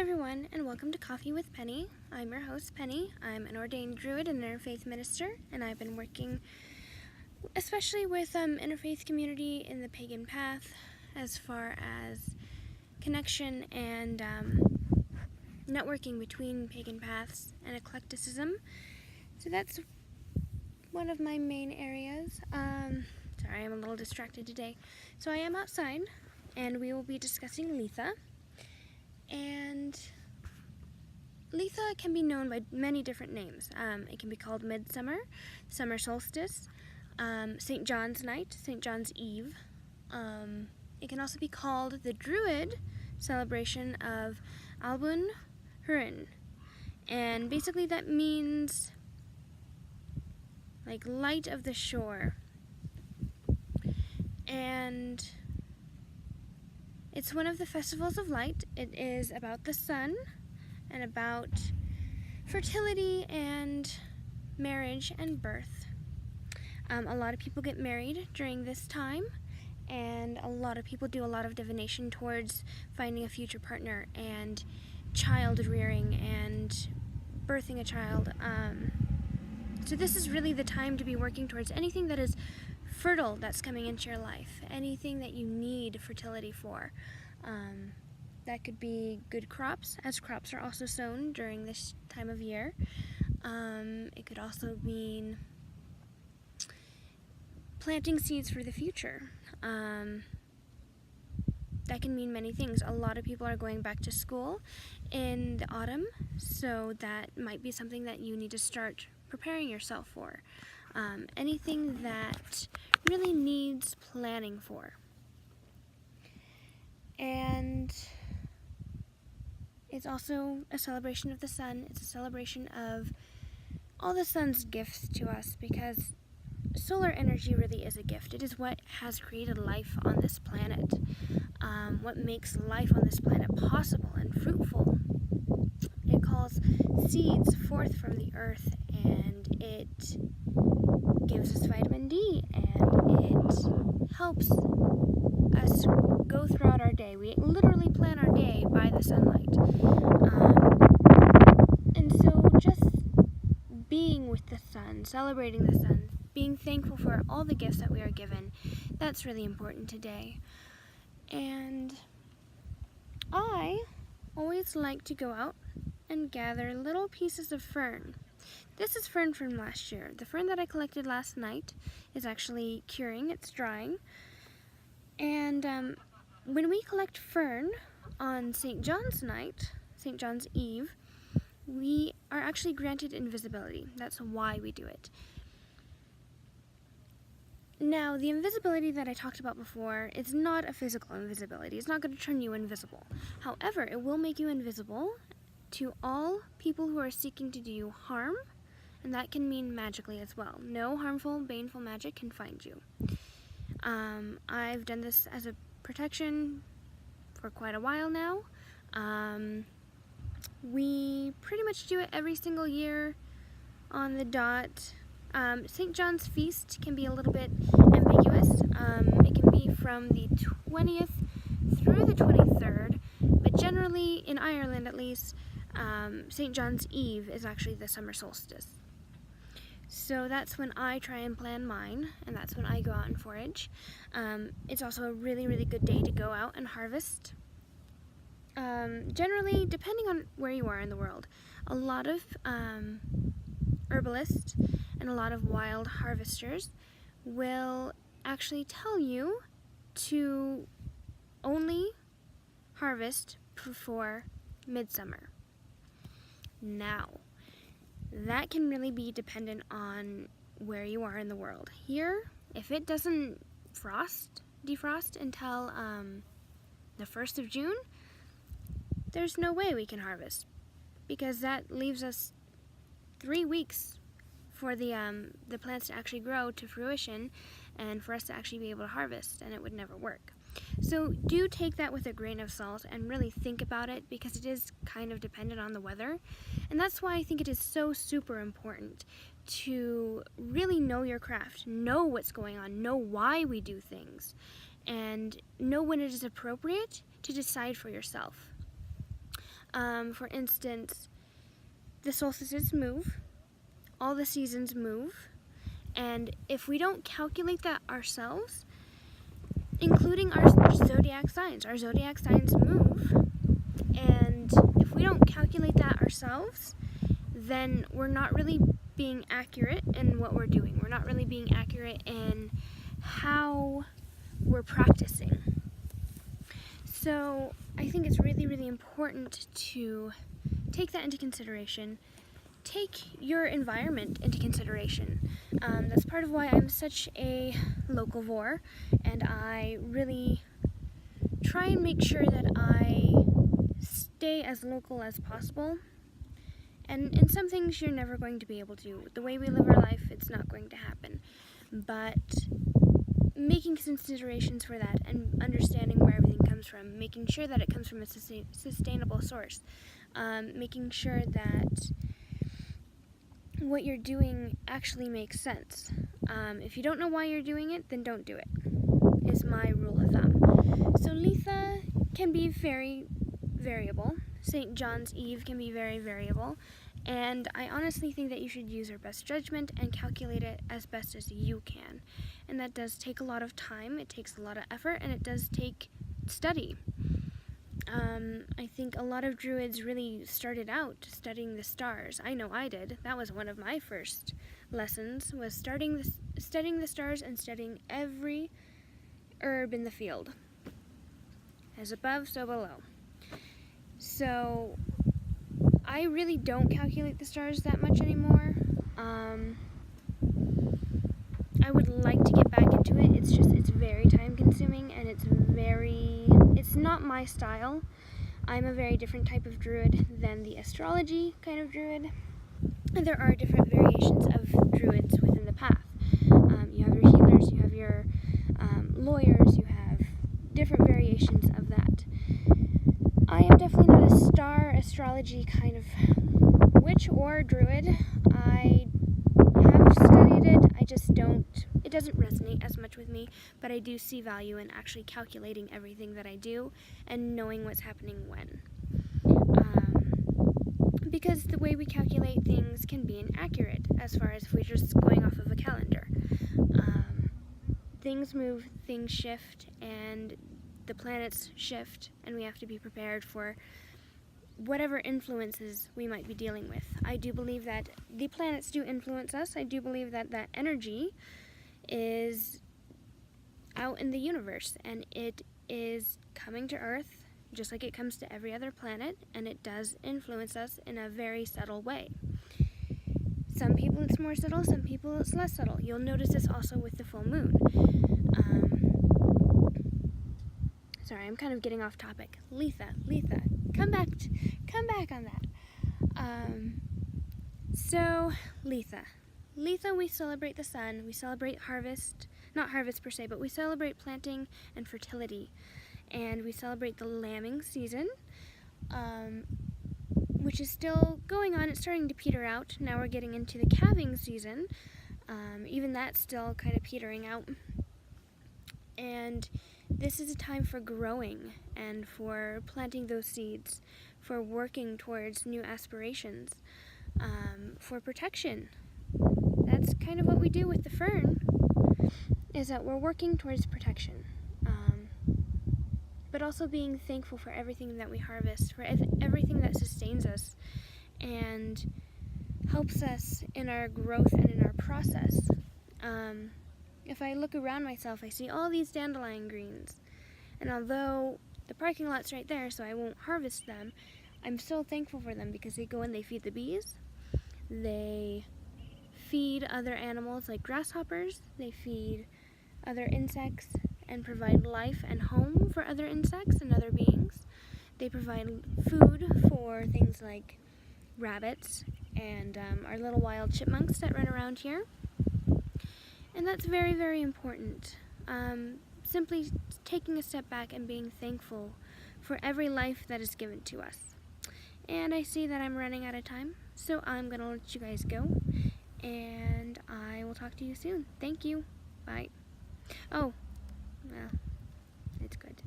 everyone, and welcome to Coffee with Penny. I'm your host, Penny. I'm an ordained druid and interfaith minister, and I've been working especially with interfaith community in the pagan path as far as connection and networking between pagan paths and eclecticism. So that's one of my main areas. Sorry, I'm a little distracted today. So I am outside, and we will be discussing Litha. And Litha can be known by many different names. It can be called Midsummer, Summer Solstice, St. John's Night, St. John's Eve. It can also be called the Druid celebration of Albun Hurin. And basically that means like light of the shore. And it's one of the festivals of light. It is about the sun and about fertility and marriage and birth. A lot of people get married during this time, and a lot of people do a lot of divination towards finding a future partner and child rearing and birthing a child. So this is really the time to be working towards anything that is fertile that's coming into your life, anything that you need fertility for. That could be good crops, as crops are also sown during this time of year. It could also mean planting seeds for the future. That can mean many things. A lot of people are going back to school in the autumn, so that might be something that you need to start preparing yourself for. Anything that really needs planning for. And it's also a celebration of the sun. It's a celebration of all the sun's gifts to us, because solar energy really is a gift. It is what has created life on this planet. What makes life on this planet possible and fruitful. It calls seeds forth from the earth, and it gives us vitamin D, and it helps us go throughout our day. We literally plan our day by the sunlight. And so just being with the sun, celebrating the sun, being thankful for all the gifts that we are given, that's really important today. And I always like to go out and gather little pieces of fern. This is fern from last year. The fern that I collected last night is actually curing, it's drying. And when we collect fern on St. John's Night, St. John's Eve, we are actually granted invisibility. That's why we do it. Now, the invisibility that I talked about before is not a physical invisibility. It's not going to turn you invisible. However, it will make you invisible to all people who are seeking to do you harm, and that can mean magically as well. No harmful, baneful magic can find you. I've done this as a protection for quite a while now. We pretty much do it every single year on the dot. St. John's Feast can be a little bit ambiguous. It can be from the 20th through the 23rd, but generally, in Ireland at least, St. John's Eve is actually the summer solstice. So that's when I try and plan mine, and that's when I go out and forage. It's also a really, really good day to go out and harvest. Generally, depending on where you are in the world, a lot of herbalists and a lot of wild harvesters will actually tell you to only harvest before midsummer. Now, that can really be dependent on where you are in the world. Here, if it doesn't defrost until the 1st of June, there's no way we can harvest, because that leaves us 3 weeks for the plants to actually grow to fruition and for us to actually be able to harvest, and it would never work. So do take that with a grain of salt and really think about it, because it is kind of dependent on the weather. And that's why I think it is so super important to really know your craft, know what's going on, know why we do things, and know when it is appropriate to decide for yourself. For instance, the solstices move, all the seasons move, and if we don't calculate that ourselves, including our zodiac signs move, and if we don't calculate that ourselves, then we're not really being accurate in what we're doing. We're not really being accurate in how we're practicing. So I think it's really, really important to take that into consideration. Take your environment into consideration. That's part of why I'm such a locavore, and I really try and make sure that I stay as local as possible. And in some things you're never going to be able to. The way we live our life, it's not going to happen. But making considerations for that and understanding where everything comes from, making sure that it comes from a sustainable source, making sure that what you're doing actually makes sense. If you don't know why you're doing it, then don't do it, is my rule of thumb. So Litha can be very variable. St. John's Eve can be very variable. And I honestly think that you should use your best judgment and calculate it as best as you can. And that does take a lot of time, it takes a lot of effort, and it does take study. I think a lot of druids really started out studying the stars. I know I did. That was one of my first lessons, was studying the stars and studying every herb in the field. As above, so below. So I really don't calculate the stars that much anymore. I would like to get back into it. It's very time consuming, and it's not my style. I'm a very different type of druid than the astrology kind of druid. And there are different variations of druids within the path. You have your healers, you have your lawyers, you have different variations of that. I am definitely not a star astrology kind of witch or druid. I have studied it, it doesn't resonate as much with me, but I do see value in actually calculating everything that I do and knowing what's happening when. Because the way we calculate things can be inaccurate as far as if we're just going off of a calendar. Things move, things shift, and the planets shift, and we have to be prepared for whatever influences we might be dealing with. I do believe that the planets do influence us. I do believe that that energy is out in the universe, and it is coming to Earth just like it comes to every other planet, and it does influence us in a very subtle way. Some people it's more subtle, some people it's less subtle. You'll notice this also with the full moon. Sorry, I'm kind of getting off topic. Litha, come back on that. So, Litha, we celebrate the sun, we celebrate harvest, not harvest per se, but we celebrate planting and fertility. And we celebrate the lambing season, which is still going on. It's starting to peter out. Now we're getting into the calving season. Even that's still kind of petering out. And this is a time for growing and for planting those seeds, for working towards new aspirations, for protection. That's kind of what we do with the fern, is that we're working towards protection. But also being thankful for everything that we harvest, for everything that sustains us and helps us in our growth and in our process. If I look around myself, I see all these dandelion greens. And although the parking lot's right there, so I won't harvest them, I'm so thankful for them because they go and they feed the bees. They feed other animals like grasshoppers. They feed other insects and provide life and home for other insects and other beings. They provide food for things like rabbits and our little wild chipmunks that run around here. And that's very, very important. Simply taking a step back and being thankful for every life that is given to us. And I see that I'm running out of time, so I'm going to let you guys go. And I will talk to you soon. Thank you. Bye. Oh, well, it's good.